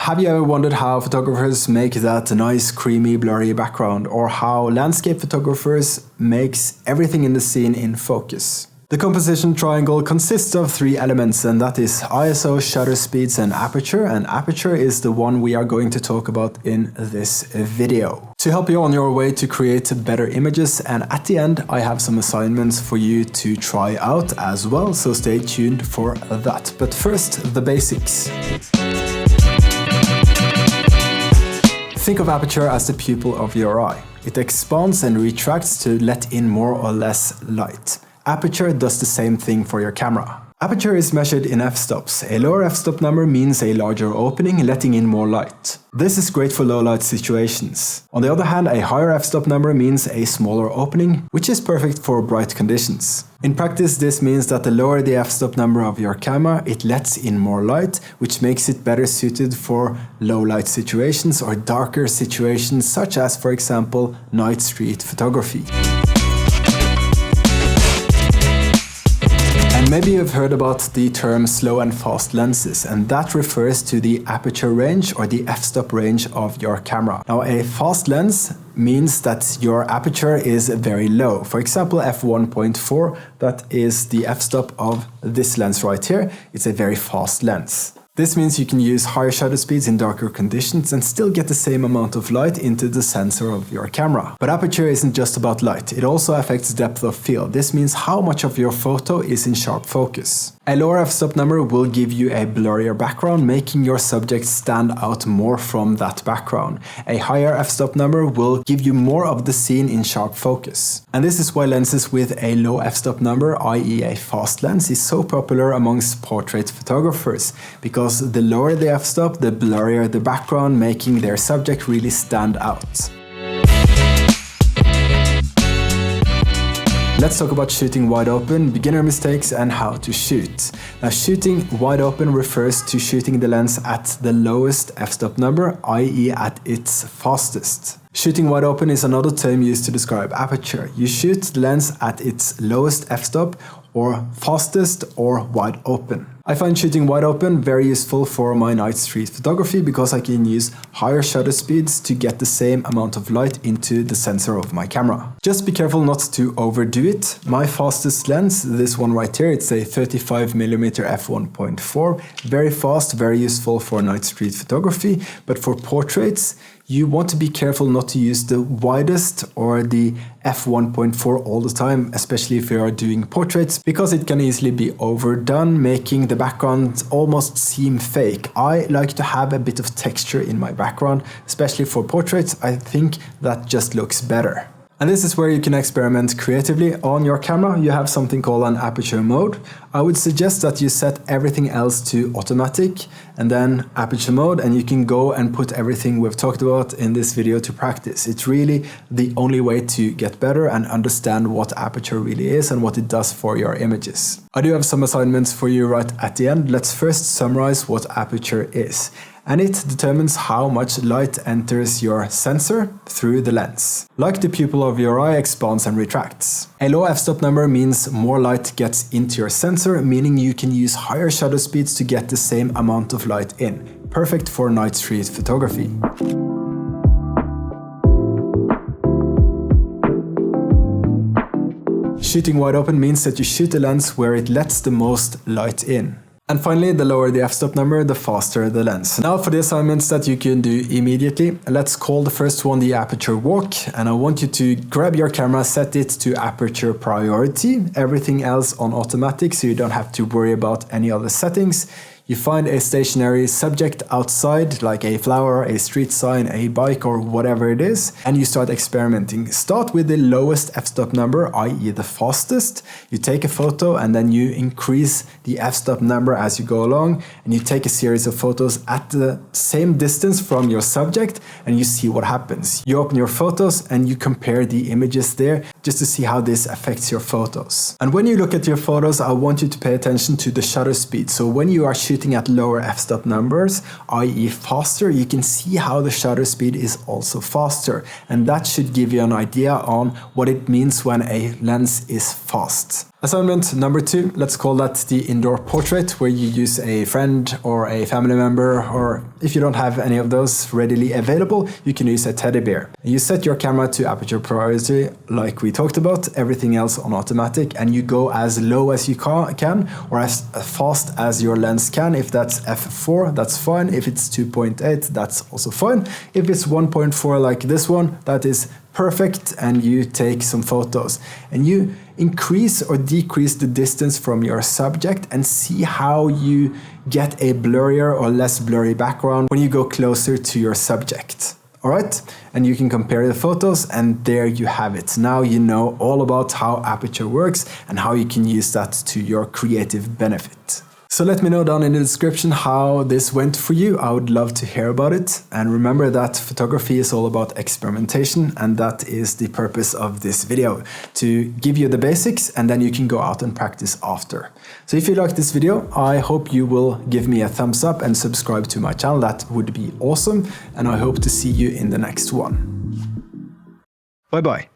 Have you ever wondered how photographers make that nice, creamy, blurry background, or how landscape photographers makes everything in the scene in focus? The composition triangle consists of three elements, and that is ISO, shutter speeds, and aperture is the one we are going to talk about in this video. To help you on your way to create better images, and at the end I have some assignments for you to try out as well, so stay tuned for that. But first, the basics. Think of aperture as the pupil of your eye. It expands and retracts to let in more or less light. Aperture does the same thing for your camera. Aperture is measured in f-stops. A lower f-stop number means a larger opening, letting in more light. This is great for low light situations. On the other hand, a higher f-stop number means a smaller opening, which is perfect for bright conditions. In practice, this means that the lower the f-stop number of your camera, it lets in more light, which makes it better suited for low light situations or darker situations, such as, for example, night street photography. Maybe you've heard about the term slow and fast lenses, and that refers to the aperture range or the f-stop range of your camera. Now, a fast lens means that your aperture is very low. For example, f1.4, that is the f-stop of this lens right here. It's a very fast lens. This means you can use higher shutter speeds in darker conditions and still get the same amount of light into the sensor of your camera. But aperture isn't just about light, it also affects depth of field. This means how much of your photo is in sharp focus. A lower f-stop number will give you a blurrier background, making your subject stand out more from that background. A higher f-stop number will give you more of the scene in sharp focus. And this is why lenses with a low f-stop number, i.e. a fast lens, is so popular amongst portrait photographers, because the lower the f-stop, the blurrier the background, making their subject really stand out. Let's talk about shooting wide open, beginner mistakes, and how to shoot. Now, shooting wide open refers to shooting the lens at the lowest f-stop number, i.e. at its fastest. Shooting wide open is another term used to describe aperture. You shoot the lens at its lowest f-stop, or fastest, or wide open. I find shooting wide open very useful for my night street photography because I can use higher shutter speeds to get the same amount of light into the sensor of my camera. Just be careful not to overdo it. My fastest lens, this one right here, it's a 35mm f1.4. Very fast, very useful for night street photography, but for portraits, you want to be careful not to use the widest or the f1.4 all the time, especially if you are doing portraits, because it can easily be overdone, making the background almost seem fake. I like to have a bit of texture in my background, especially for portraits. I think that just looks better. And this is where you can experiment creatively. On your camera, you have something called an aperture mode. I would suggest that you set everything else to automatic and then aperture mode, and you can go and put everything we've talked about in this video to practice. It's really the only way to get better and understand what aperture really is and what it does for your images. I do have some assignments for you right at the end. Let's first summarize what aperture is. And it determines how much light enters your sensor through the lens. Like the pupil of your eye expands and retracts. A low f-stop number means more light gets into your sensor, meaning you can use higher shutter speeds to get the same amount of light in. Perfect for night street photography. Shooting wide open means that you shoot the lens where it lets the most light in. And finally, the lower the f-stop number, the faster the lens. Now for the assignments that you can do immediately, let's call the first one the aperture walk. And I want you to grab your camera, set it to aperture priority, everything else on automatic so you don't have to worry about any other settings. You find a stationary subject outside, like a flower, a street sign, a bike, or whatever it is, and you start experimenting. Start with the lowest f-stop number, i.e. the fastest. You take a photo and then you increase the f-stop number as you go along, and you take a series of photos at the same distance from your subject, and you see what happens. You open your photos and you compare the images there just to see how this affects your photos. And when you look at your photos, I want you to pay attention to the shutter speed. So when you are shooting at lower f-stop numbers, i.e. faster, you can see how the shutter speed is also faster, and that should give you an idea on what it means when a lens is fast. Assignment number 2, let's call that the indoor portrait, where you use a friend or a family member, or if you don't have any of those readily available, you can use a teddy bear. You set your camera to aperture priority like we talked about, everything else on automatic, and you go as low as you can or as fast as your lens can. If that's f4, that's fine. If it's 2.8, that's also fine. If it's 1.4 like this one, that is perfect, and you take some photos and you increase or decrease the distance from your subject and see how you get a blurrier or less blurry background when you go closer to your subject. Alright, and you can compare the photos, and there you have it. Now you know all about how Aperture works and how you can use that to your creative benefit. So let me know down in the description how this went for you. I would love to hear about it. And remember that photography is all about experimentation, and that is the purpose of this video, to give you the basics and then you can go out and practice after. So if you like this video, I hope you will give me a thumbs up and subscribe to my channel. That would be awesome, and I hope to see you in the next one. Bye bye.